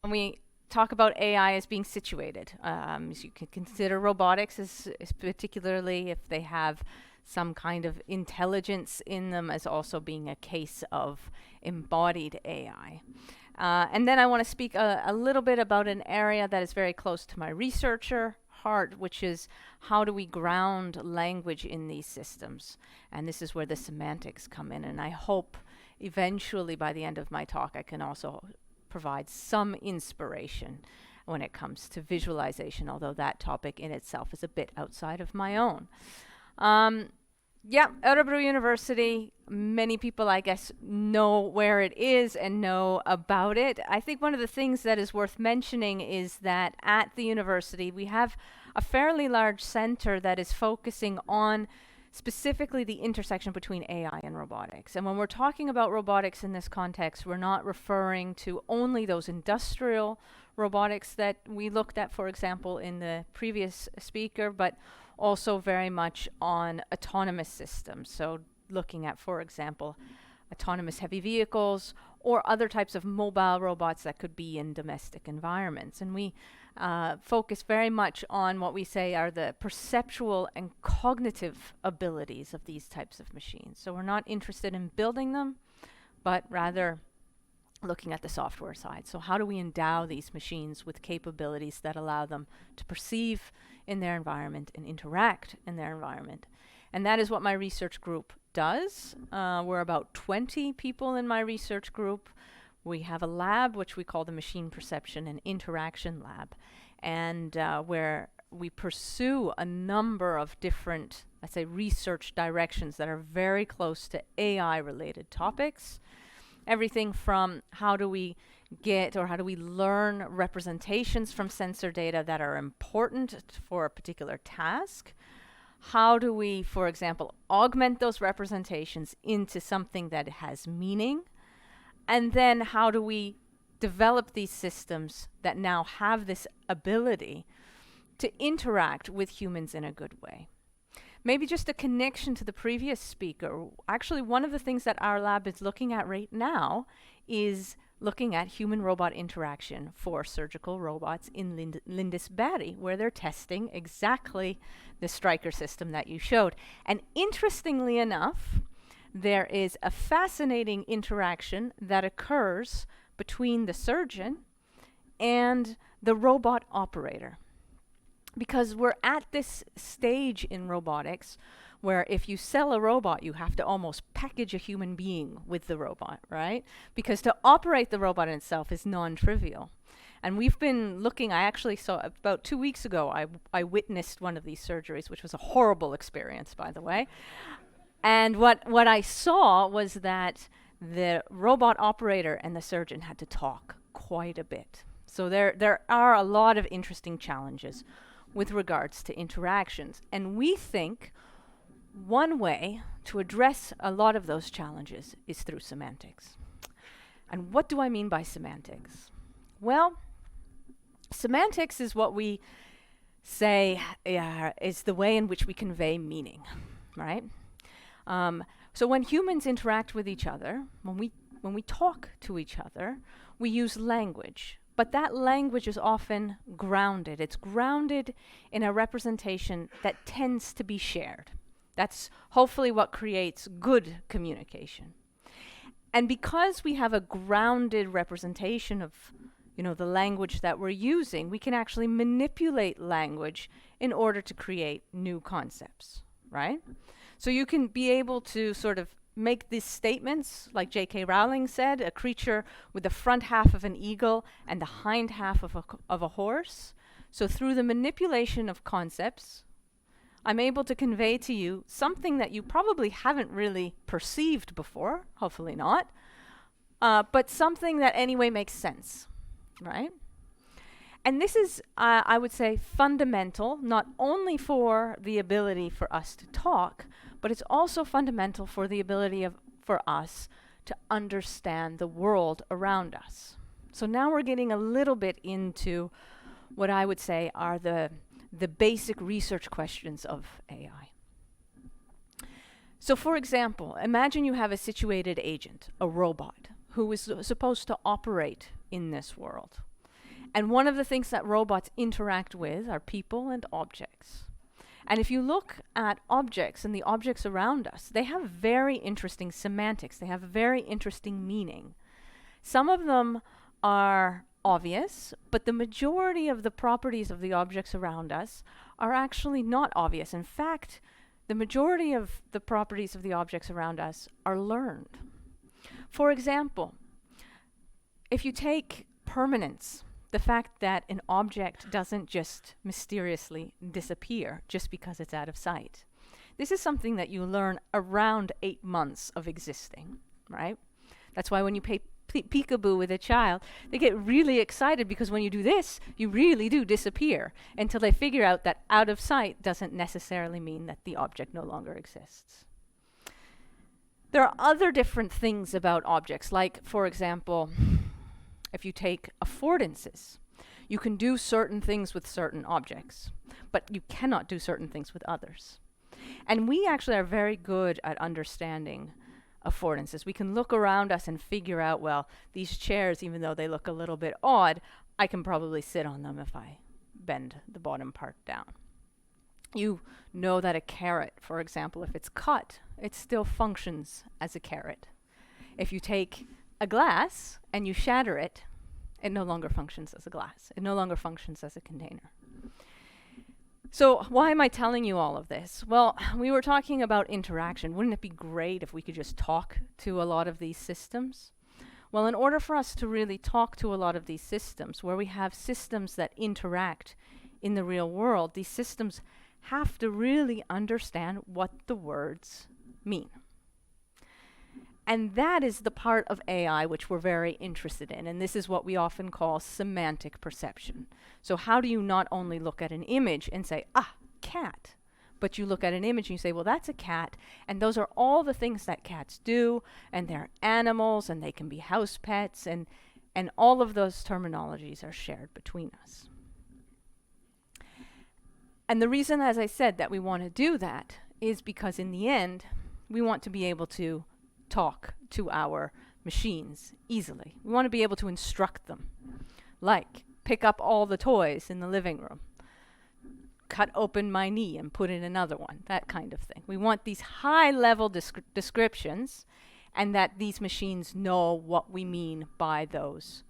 when we talk about AI as being situated, so you can consider robotics as particularly if they have some kind of intelligence in them as also being a case of embodied AI. And then I want to speak a little bit about an area that is very close to my researcher heart, which is how do we ground language in these systems? And this is where the semantics come in. And I hope eventually by the end of my talk I can also provide some inspiration when it comes to visualization, although that topic in itself is a bit outside of my own. Yeah, Örebro University, many people, I guess, know where it is and know about it. I think one of the things that is worth mentioning is that at the university, we have a fairly large center that is focusing on specifically the intersection between AI and robotics. And when we're talking about robotics in this context, we're not referring to only those industrial robotics that we looked at, for example, in the previous speaker, but also very much on autonomous systems. So looking at, for example, autonomous heavy vehicles or other types of mobile robots that could be in domestic environments. And we focus very much on what we say are the perceptual and cognitive abilities of these types of machines. So we're not interested in building them, but rather looking at the software side. So how do we endow these machines with capabilities that allow them to perceive in their environment and interact in their environment? And that is what my research group does. We're about 20 people in my research group. We have a lab, which we call the Machine Perception and Interaction Lab, and where we pursue a number of different, let's say, research directions that are very close to AI-related topics. Everything from how do we get or how do we learn representations from sensor data that are important for a particular task? How do we, for example, augment those representations into something that has meaning? And then how do we develop these systems that now have this ability to interact with humans in a good way? Maybe just a connection to the previous speaker. Actually, one of the things that our lab is looking at right now is looking at human-robot interaction for surgical robots in Lindesberg, where they're testing exactly the Stryker system that you showed. And interestingly enough, there is a fascinating interaction that occurs between the surgeon and the robot operator. Because we're at this stage in robotics where if you sell a robot, you have to almost package a human being with the robot, right? Because to operate the robot in itself is non-trivial. And we've been looking, I actually saw about 2 weeks ago, I witnessed one of these surgeries, which was a horrible experience, by the way. And what I saw was that the robot operator and the surgeon had to talk quite a bit. So there are a lot of interesting challenges with regards to interactions. And we think one way to address a lot of those challenges is through semantics. And what do I mean by semantics? Well, semantics is what we say is the way in which we convey meaning, right? So when humans interact with each other, when we talk to each other, we use language. But that language is often grounded. It's grounded in a representation that tends to be shared. That's hopefully what creates good communication. And because we have a grounded representation of, the language that we're using, we can actually manipulate language in order to create new concepts, right? So you can be able to sort of make these statements, like J.K. Rowling said, a creature with the front half of an eagle and the hind half of a horse. So through the manipulation of concepts, I'm able to convey to you something that you probably haven't really perceived before, hopefully not, but something that anyway makes sense, right? And this is, I would say, fundamental, not only for the ability for us to talk, but it's also fundamental for the ability for us to understand the world around us. So now we're getting a little bit into what I would say are the basic research questions of AI. So for example, imagine you have a situated agent, a robot, who is supposed to operate in this world. And one of the things that robots interact with are people and objects. And if you look at objects and the objects around us, they have very interesting semantics. They have very interesting meaning. Some of them are obvious, but the majority of the properties of the objects around us are actually not obvious. In fact, the majority of the properties of the objects around us are learned. For example, if you take permanence, the fact that an object doesn't just mysteriously disappear just because it's out of sight. This is something that you learn around 8 months of existing, right? That's why when you play peekaboo with a child, they get really excited because when you do this, you really do disappear until they figure out that out of sight doesn't necessarily mean that the object no longer exists. There are other different things about objects, like, for example, if you take affordances, you can do certain things with certain objects, but you cannot do certain things with others. And we actually are very good at understanding affordances. We can look around us and figure out, well, these chairs, even though they look a little bit odd, I can probably sit on them if I bend the bottom part down. You know that a carrot, for example, if it's cut, it still functions as a carrot. If you take a glass and you shatter it, it no longer functions as a glass. It no longer functions as a container. So why am I telling you all of this? Well, we were talking about interaction. Wouldn't it be great if we could just talk to a lot of these systems? Well, in order for us to really talk to a lot of these systems, where we have systems that interact in the real world, these systems have to really understand what the words mean. And that is the part of AI which we're very interested in. And this is what we often call semantic perception. So how do you not only look at an image and say, ah, cat, but you look at an image and you say, well, that's a cat. And those are all the things that cats do. And they're animals and they can be house pets. And all of those terminologies are shared between us. And the reason, as I said, that we want to do that is because in the end, we want to be able to talk to our machines easily. We want to be able to instruct them, like pick up all the toys in the living room, cut open my knee and put in another one, that kind of thing. We want these high-level descriptions, and that these machines know what we mean by those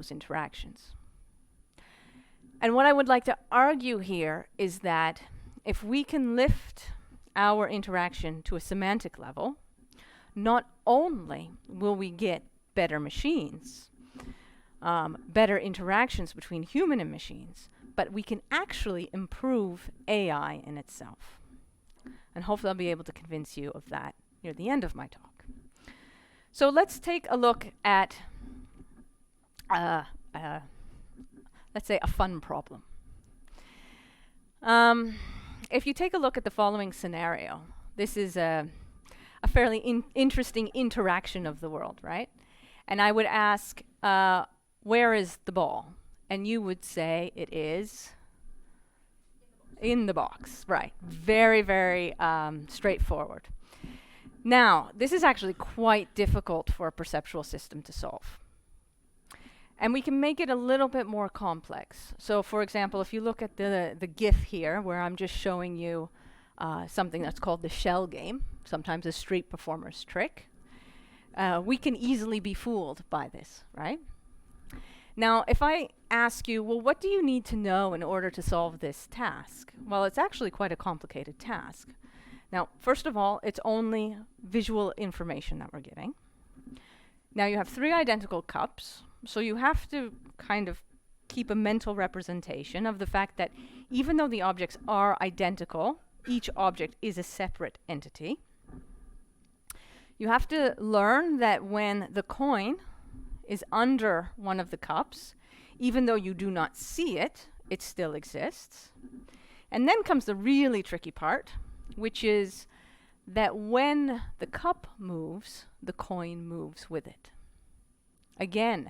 interactions. And what I would like to argue here is that if we can lift our interaction to a semantic level, not only will we get better machines, better interactions between human and machines, but we can actually improve AI in itself. And hopefully I'll be able to convince you of that near the end of my talk. So let's take a look at, let's say, a fun problem. If you take a look at the following scenario, this is a fairly interesting interaction of the world, right? And I would ask, where is the ball? And you would say it is in the box, right? Very, very straightforward. Now, this is actually quite difficult for a perceptual system to solve. And we can make it a little bit more complex. So, for example, if you look at the GIF here, where I'm just showing you something that's called the shell game, sometimes a street performer's trick, we can easily be fooled by this, right? Now, if I ask you, well, what do you need to know in order to solve this task? Well, it's actually quite a complicated task. Now, first of all, it's only visual information that we're getting. Now, you have 3 identical cups, so you have to kind of keep a mental representation of the fact that even though the objects are identical, each object is a separate entity. You have to learn that when the coin is under one of the cups, even though you do not see it, it still exists. And then comes the really tricky part, which is that when the cup moves, the coin moves with it. Again,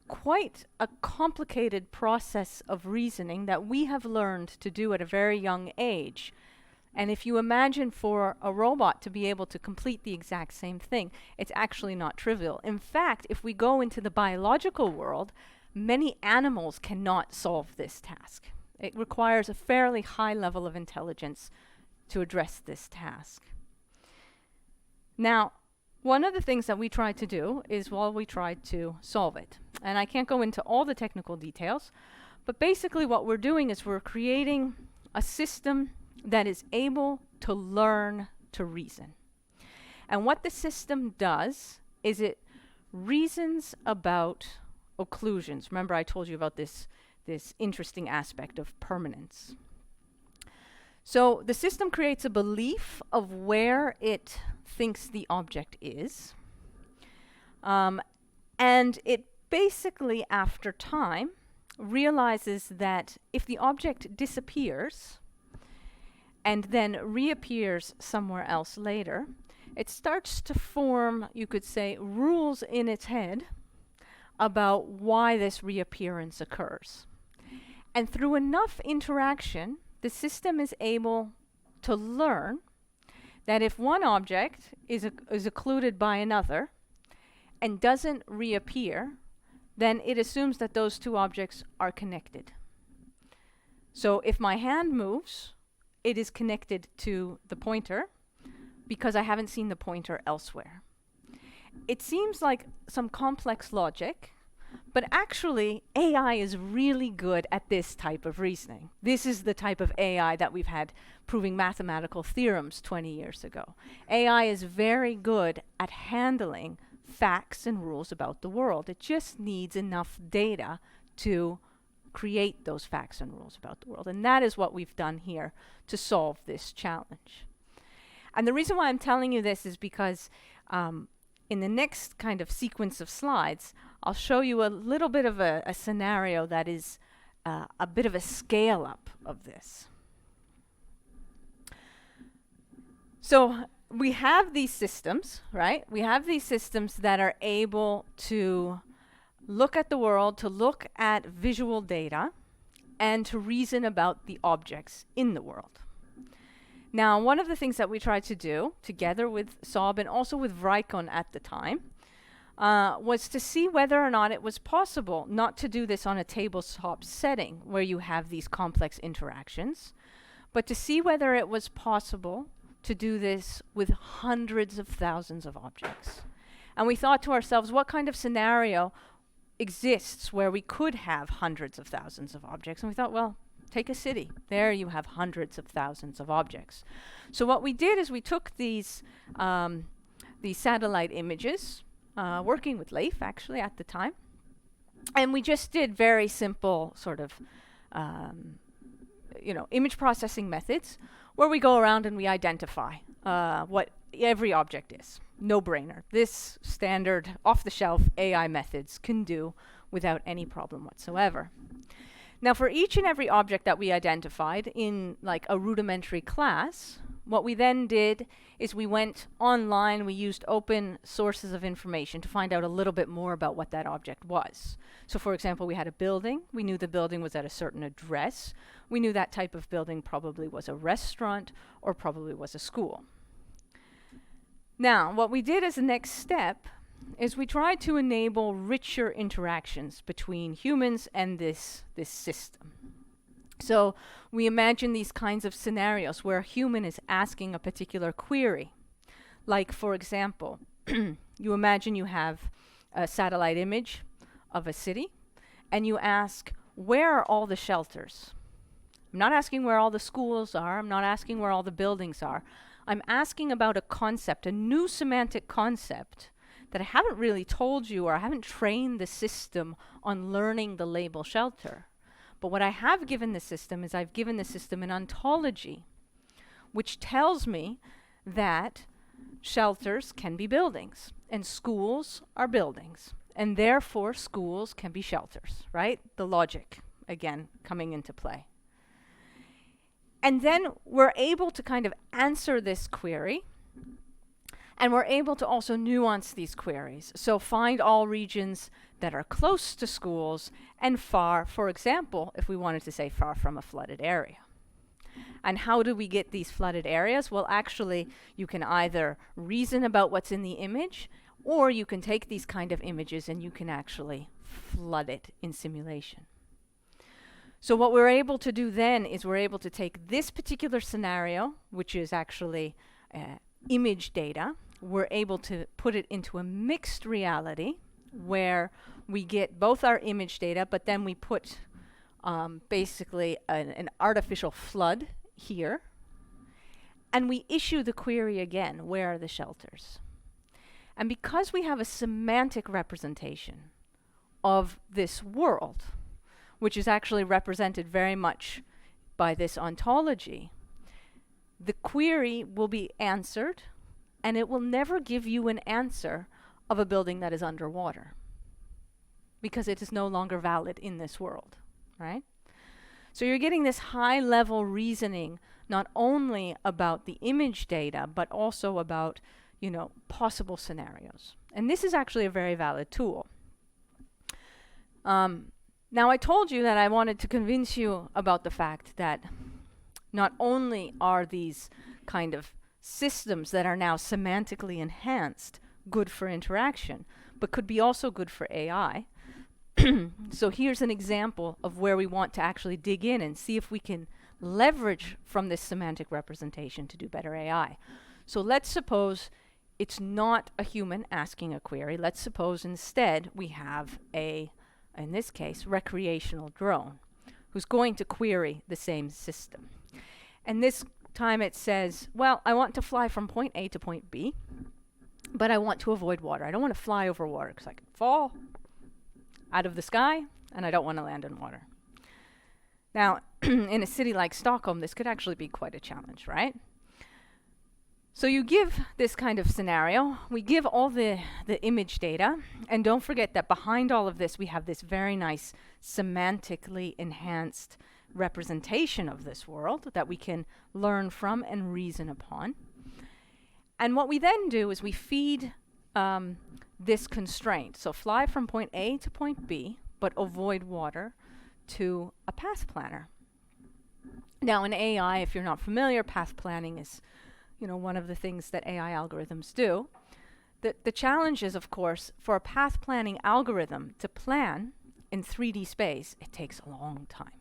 quite a complicated process of reasoning that we have learned to do at a very young age. And if you imagine for a robot to be able to complete the exact same thing, it's actually not trivial. In fact, if we go into the biological world, Many animals cannot solve this task. It requires a fairly high level of intelligence to address this task. Now, one of the things that we tried to do is, well, we tried to solve it. And I can't go into all the technical details, but basically what we're doing is we're creating a system that is able to learn to reason. And what the system does is it reasons about occlusions. Remember I told you about this interesting aspect of permanence. So the system creates a belief of where it thinks the object is. And it basically, after time, realizes that if the object disappears and then reappears somewhere else later, it starts to form, you could say, rules in its head about why this reappearance occurs. And through enough interaction, the system is able to learn that if one object is occluded by another and doesn't reappear, then it assumes that those two objects are connected. So if my hand moves, it is connected to the pointer because I haven't seen the pointer elsewhere. It seems like some complex logic, but actually AI is really good at this type of reasoning. This is the type of AI that we've had proving mathematical theorems 20 years ago. AI is very good at handling facts and rules about the world. It just needs enough data to create those facts and rules about the world. And that is what we've done here to solve this challenge. And the reason why I'm telling you this is because in the next kind of sequence of slides, I'll show you a little bit of a scenario that is a bit of a scale up of this. So we have these systems, right? We have these systems that are able to look at the world, to look at visual data, and to reason about the objects in the world. Now, one of the things that we tried to do, together with Saab and also with Vricon at the time, was to see whether or not it was possible not to do this on a tabletop setting where you have these complex interactions, but to see whether it was possible to do this with hundreds of thousands of objects. And we thought to ourselves, what kind of scenario exists where we could have hundreds of thousands of objects? And we thought, well, take a city. There you have hundreds of thousands of objects. So what we did is we took these satellite images, working with Leif actually at the time, and we just did very simple sort of image processing methods where we go around and we identify what every object is. No-brainer. This standard off-the-shelf AI methods can do without any problem whatsoever. Now, for each and every object that we identified in like a rudimentary class, what we then did is we went online, we used open sources of information to find out a little bit more about what that object was. So for example, we had a building. We knew the building was at a certain address. We knew that type of building probably was a restaurant or probably was a school. Now, what we did as the next step is we tried to enable richer interactions between humans and this system. So we imagine these kinds of scenarios where a human is asking a particular query. Like, for example, you imagine you have a satellite image of a city, and you ask, where are all the shelters? I'm not asking where all the schools are. I'm not asking where all the buildings are. I'm asking about a concept, a new semantic concept that I haven't really told you, or I haven't trained the system on learning the label shelter. But what I have given the system is I've given the system an ontology, which tells me that shelters can be buildings, and schools are buildings, and therefore schools can be shelters, right? The logic, again, coming into play. And then we're able to kind of answer this query, and we're able to also nuance these queries. So find all regions that are close to schools and far, for example, if we wanted to say far from a flooded area. And how do we get these flooded areas? Well, actually, you can either reason about what's in the image, or you can take these kind of images and you can actually flood it in simulation. So what we're able to do then is we're able to take this particular scenario, which is actually image data, we're able to put it into a mixed reality where we get both our image data, but then we put basically an artificial flood here, and we issue the query again, where are the shelters? And because we have a semantic representation of this world, which is actually represented very much by this ontology, the query will be answered, and it will never give you an answer of a building that is underwater, because it is no longer valid in this world, right? So you're getting this high-level reasoning not only about the image data, but also about, you know, possible scenarios. And this is actually a very valid tool. Now, I told you that I wanted to convince you about the fact that not only are these kind of systems that are now semantically enhanced good for interaction, but could be also good for AI. So here's an example of where we want to actually dig in and see if we can leverage from this semantic representation to do better AI. So let's suppose it's not a human asking a query. Let's suppose instead we have a, in this case, recreational drone who's going to query the same system. And this time it says, well, I want to fly from point A to point B, but I want to avoid water. I don't want to fly over water because I could fall out of the sky, and I don't want to land in water. Now, in a city like Stockholm, this could actually be quite a challenge, right? So you give this kind of scenario, we give all the image data, and don't forget that behind all of this, we have this very nice semantically enhanced representation of this world that we can learn from and reason upon. And what we then do is we feed this constraint. So fly from point A to point B, but avoid water, to a path planner. Now in AI, if you're not familiar, path planning is, you know, one of the things that AI algorithms do. The challenge is, of course, for a path planning algorithm to plan in 3D space, it takes a long time.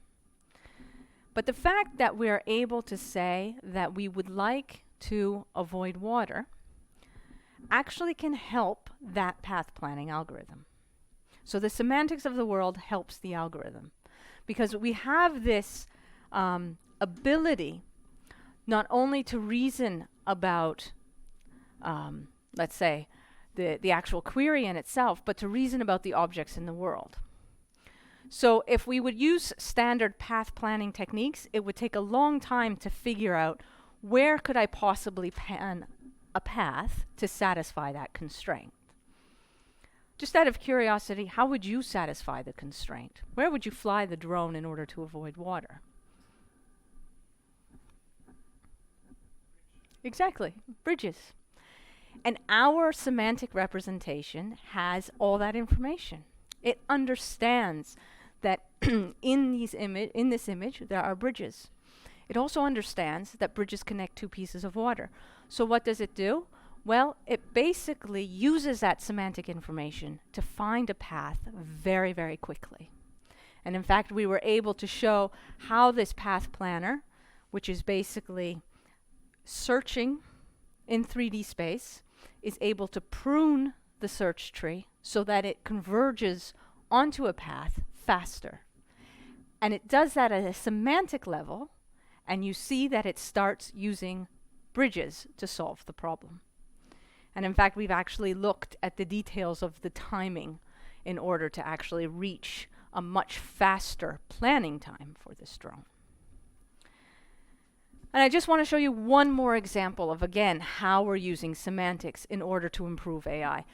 But the fact that we're able to say that we would like to avoid water actually can help that path planning algorithm. So the semantics of the world helps the algorithm, because we have this ability not only to reason about, let's say, the actual query in itself, but to reason about the objects in the world. So if we would use standard path planning techniques, it would take a long time to figure out where could I possibly plan a path to satisfy that constraint. Just out of curiosity, how would you satisfy the constraint? Where would you fly the drone in order to avoid water? Exactly, bridges. And our semantic representation has all that information. It understands that in this image there are bridges. It also understands that bridges connect two pieces of water. So what does it do? Well, it basically uses that semantic information to find a path very, very quickly. And in fact, we were able to show how this path planner, which is basically searching in 3D space, is able to prune the search tree so that it converges onto a path faster. And it does that at a semantic level, and you see that it starts using bridges to solve the problem. And in fact, we've actually looked at the details of the timing in order to actually reach a much faster planning time for this drone. And I just want to show you one more example of, again, how we're using semantics in order to improve AI. I'm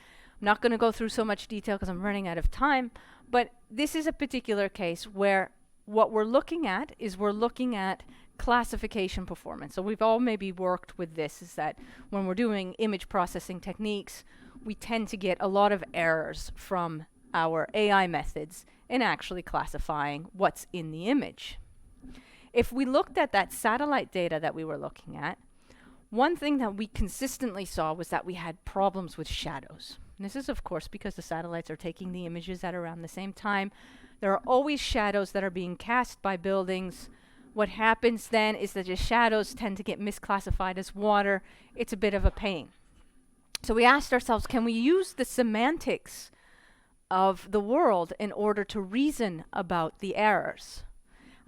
not going to go through so much detail because I'm running out of time, but this is a particular case where what we're looking at is we're looking at classification performance. So we've all maybe worked with this, is that when we're doing image processing techniques, we tend to get a lot of errors from our AI methods in actually classifying what's in the image. If we looked at that satellite data that we were looking at, one thing that we consistently saw was that we had problems with shadows. And this is, of course, because the satellites are taking the images at around the same time. There are always shadows that are being cast by buildings. What happens then is that the shadows tend to get misclassified as water. It's a bit of a pain. So we asked ourselves, can we use the semantics of the world in order to reason about the errors?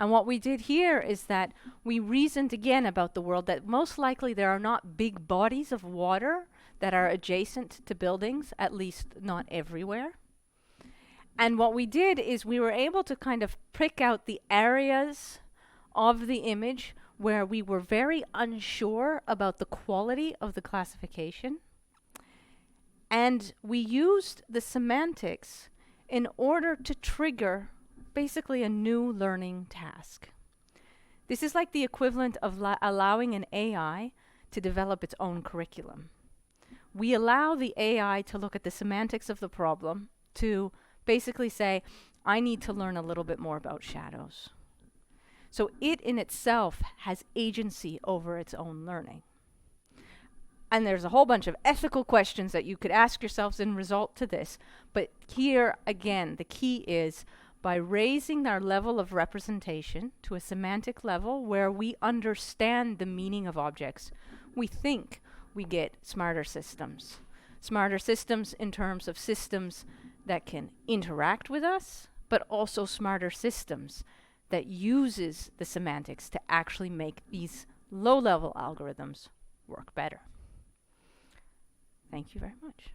And what we did here is that we reasoned again about the world, that most likely there are not big bodies of water that are adjacent to buildings, at least not everywhere. And what we did is we were able to kind of pick out the areas of the image where we were very unsure about the quality of the classification. And we used the semantics in order to trigger basically a new learning task. This is like the equivalent of allowing an AI to develop its own curriculum. We allow the AI to look at the semantics of the problem, to basically say, I need to learn a little bit more about shadows. So it in itself has agency over its own learning. And there's a whole bunch of ethical questions that you could ask yourselves in result to this. But here, again, the key is by raising our level of representation to a semantic level where we understand the meaning of objects, we think we get smarter systems. Smarter systems in terms of systems that can interact with us, but also smarter systems that uses the semantics to actually make these low-level algorithms work better. Thank you very much.